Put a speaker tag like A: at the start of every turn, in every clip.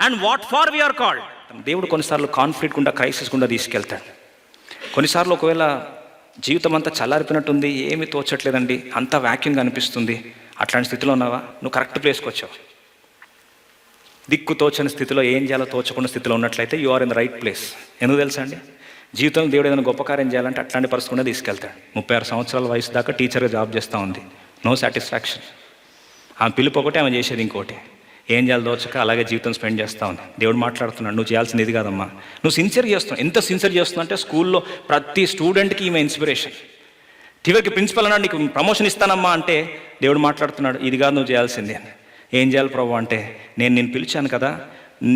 A: And what for we are called. దేవుడు కొన్నిసార్లు conflict గుండా, క్రైసిస్ గుండా తీసుకెళ్తాడు. కొన్నిసార్లు ఒకవేళ జీవితం అంతా చల్లారిపోయినట్టుంది, ఏమీ తోచట్లేదండి, అంతా వ్యాక్యూమ్గా అనిపిస్తుంది, అట్లాంటి స్థితిలో ఉన్నావా? నువ్వు కరెక్ట్ ప్లేస్కి వచ్చావు. దిక్కు తోచని స్థితిలో, ఏం చేయాలో తోచకుండా స్థితిలో ఉన్నట్లయితే you are in the right place. ఎందుకు తెలుసా అండి? జీవితంలో దేవుడు ఏదైనా గొప్ప కార్యం చేయాలంటే అట్లాంటి పరిస్థితి కూడా తీసుకెళ్తాడు. 36 సంవత్సరాల వయసు దాకా టీచర్గా జాబ్ చేస్తూ ఉంది, నో సాటిస్ఫాక్షన్. ఆమె పిలుపు ఒకటి, ఆమె చేసేది ఇంకోటి. ఏం చేయాలి దోచక అలాగే జీవితం స్పెండ్ చేస్తూ ఉంది. దేవుడు మాట్లాడుతున్నాడు, నువ్వు చేయాల్సింది ఇది కాదమ్మా, నువ్వు సిన్సియర్ చేస్తున్నావు. ఎంత సిన్సియర్ చేస్తున్నావు అంటే స్కూల్లో ప్రతి స్టూడెంట్కి ఈమె ఇన్స్పిరేషన్. చివరికి ప్రిన్సిపల్ అన్నాడు, నీకు ప్రమోషన్ ఇస్తానమ్మా అంటే దేవుడు మాట్లాడుతున్నాడు, ఇది కాదు నువ్వు చేయాల్సింది. ఏం చేయాలి ప్రభు అంటే, నేను నిన్ను పిలిచాను కదా,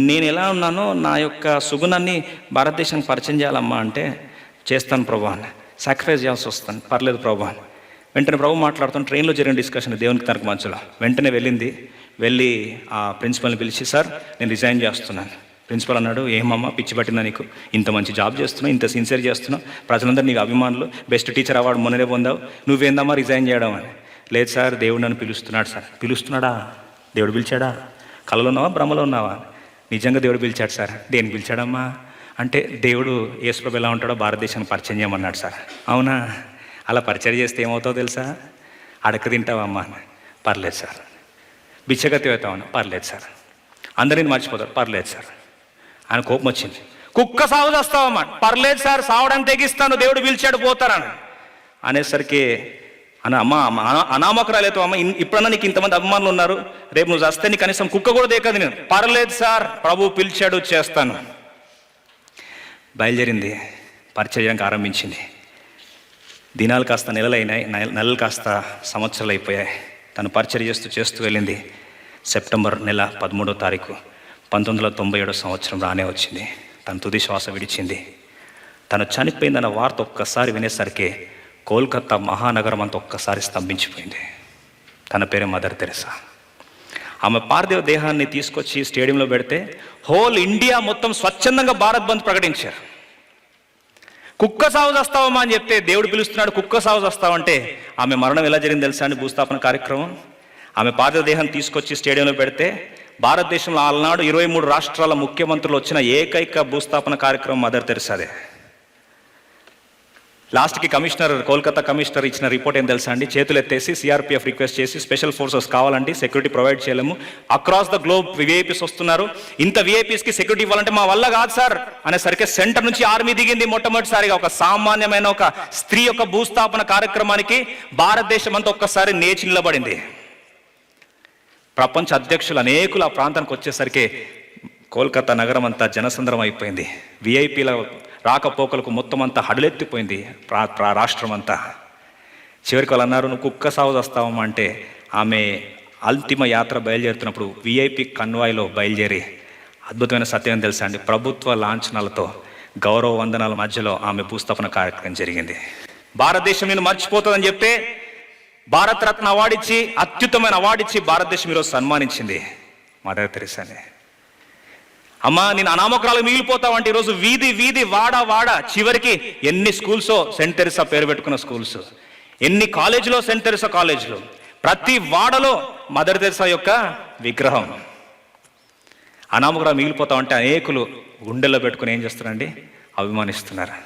A: నేను ఎలా ఉన్నానో నా యొక్క సుగుణాన్ని భారతదేశానికి పరిచయం చేయాలమ్మా అంటే చేస్తాను ప్రభు అని. సాక్రిఫైస్ చేయాల్సి వస్తాను, పర్లేదు ప్రభు అని. వెంటనే ప్రభు మాట్లాడుతాను. ట్రైన్లో జరిగిన డిస్కషన్ దేవునికి తనకు మధ్యలో. వెంటనే వెళ్ళి ఆ ప్రిన్సిపల్ని పిలిచి, సార్ నేను రిజైన్ చేస్తున్నాను. ప్రిన్సిపల్ అన్నాడు, ఏమమ్మా పిచ్చి పట్టిందా నీకు? ఇంత మంచి జాబ్ చేస్తున్నావు, ఇంత సిన్సియర్ చేస్తున్నావు, ప్రజలందరూ నీకు అభిమానులు, బెస్ట్ టీచర్ అవార్డు మొన్ననే పొందావు, నువ్వేందమ్మా రిజైన్ చేయడం అని. లేదు సార్, దేవుడు నన్ను పిలుస్తున్నాడు సార్. పిలుస్తున్నాడా? దేవుడు పిలిచాడా? కలలో ఉన్నావా, భ్రమలో ఉన్నావా? నిజంగా దేవుడు పిలిచాడు సార్. దేనికి పిలిచాడమ్మా అంటే, దేవుడు యేసుప్రభు ఎలా ఉంటాడో భారతదేశానికి పరిచయం చేయమన్నాడు సార్. అవునా? అలా పరిచయం చేస్తే ఏమవుతావు తెలుసా? అడక తింటావమ్మా? పర్లేదు సార్. బిచ్చగతి అవుతామని? పర్లేదు సార్. అందరిని మర్చిపోతారు? పర్లేదు సార్. ఆయన కోపం వచ్చింది. కుక్క సాగు చేస్తావమ్మా? పర్లేదు సార్, సావడానికి తెగిస్తాను, దేవుడు పిలిచాడు పోతారని అనేసరికి అమ్మ అనామకురాలేదు అమ్మ, ఇప్పుడన్నా నీకు ఇంతమంది అభిమానులు ఉన్నారు, రేపు నువ్వు వస్తే నీ కనీసం కుక్క కూడా దేకదు నేను. పర్లేదు సార్, ప్రభు పిలిచాడు, చేస్తాను. బయలుదేరింది, పరిచయానికి ఆరంభించింది. దినాలు కాస్త నెలలైనాయి, నెలలు కాస్త సంవత్సరాలు అయిపోయాయి. తను పరిచర్య చేస్తూ వెళ్ళింది. సెప్టెంబర్ నెల 13వ తారీఖు 1997 సంవత్సరం రానే వచ్చింది. తను తుది శ్వాస విడిచింది. తను చనిపోయిందన్న వార్త ఒక్కసారి వినేసరికి కోల్కతా మహానగరం అంతా ఒక్కసారి స్తంభించిపోయింది. తన పేరే మదర్ తెరెసా. ఆమె పార్థివ దేహాన్ని తీసుకొచ్చి స్టేడియంలో పెడితే హోల్ ఇండియా మొత్తం స్వచ్ఛందంగా భారత్ బంద్ ప్రకటించారు. కుక్క సాగు చేస్తావమ్మా అని చెప్తే దేవుడు పిలుస్తున్నాడు, కుక్క సాగు చేస్తావంటే ఆమె మరణం ఎలా జరిగింది తెలుసా అండి? భూస్థాపన కార్యక్రమం. ఆమె పార్థివ దేహాన్ని తీసుకొచ్చి స్టేడియంలో పెడితే భారతదేశంలో ఆనాడు 23 రాష్ట్రాల ముఖ్యమంత్రులు వచ్చిన ఏకైక భూస్థాపన కార్యక్రమం మదర్ తెరెసాదే. లాస్ట్కి కోల్కతా కమిషనర్ ఇచ్చిన రిపోర్ట్ ఏం తెలుసా అండి? చేతులు ఎత్తేసి సిఆర్పిఎఫ్ రిక్వెస్ట్ చేసి స్పెషల్ ఫోర్సెస్ కావాలండి, సెక్యూరిటీ ప్రొవైడ్ చేయలేము, అక్రాస్ ద గ్లోబ్ విఐపీస్ వస్తున్నారు, ఇంత విఐపీస్కి సెక్యూరిటీ ఇవ్వాలంటే మా వల్ల కాదు సార్ అనేసరికి సెంటర్ నుంచి ఆర్మీ దిగింది. మొట్టమొదటిసారిగా ఒక సామాన్యమైన ఒక స్త్రీ యొక్క భూస్థాపన కార్యక్రమానికి భారతదేశం అంతా ఒక్కసారి నేచి నిలబడింది. ప్రపంచ అధ్యక్షులు అనేకులు ఆ ప్రాంతానికి వచ్చేసరికి కోల్కతా నగరం అంతా జనసంద్రం అయిపోయింది. విఐపీల రాకపోకలకు మొత్తం అంతా హడలెత్తిపోయింది రాష్ట్రం అంతా. చివరికి వాళ్ళు అన్నారు, నువ్వు కుక్క సాగు వస్తావమ్మా అంటే ఆమె అంతిమ యాత్ర బయలుదేరుతున్నప్పుడు విఐపి కన్వాయ్లో బయలుదేరి అద్భుతమైన సత్యం తెలుసా అండి? ప్రభుత్వ లాంఛనాలతో గౌరవ వందనాల మధ్యలో ఆమె భూస్థాపన కార్యక్రమం జరిగింది. భారతదేశం నేను మర్చిపోతుందని చెప్తే భారతరత్న అవార్డు ఇచ్చి, అత్యుత్తమైన అవార్డు ఇచ్చి భారతదేశం ఈరోజు సన్మానించింది మదర్ తెరెసాని. అమ్మా నేను అనామకురాలు మిగిలిపోతావంటే ఈరోజు వీధి వీధి వాడ చివరికి ఎన్ని స్కూల్సో సెంట్ తెరెసా పేరు పెట్టుకున్న స్కూల్స్, ఎన్ని కాలేజీలో సెంట్ తెరెసా కాలేజీలు, ప్రతి వాడలో మదర్ తెరెసా యొక్క విగ్రహం. అనామకురాలు మిగిలిపోతామంటే అనేకులు గుండెల్లో పెట్టుకుని ఏం చేస్తారండి? అభిమానిస్తున్నారు.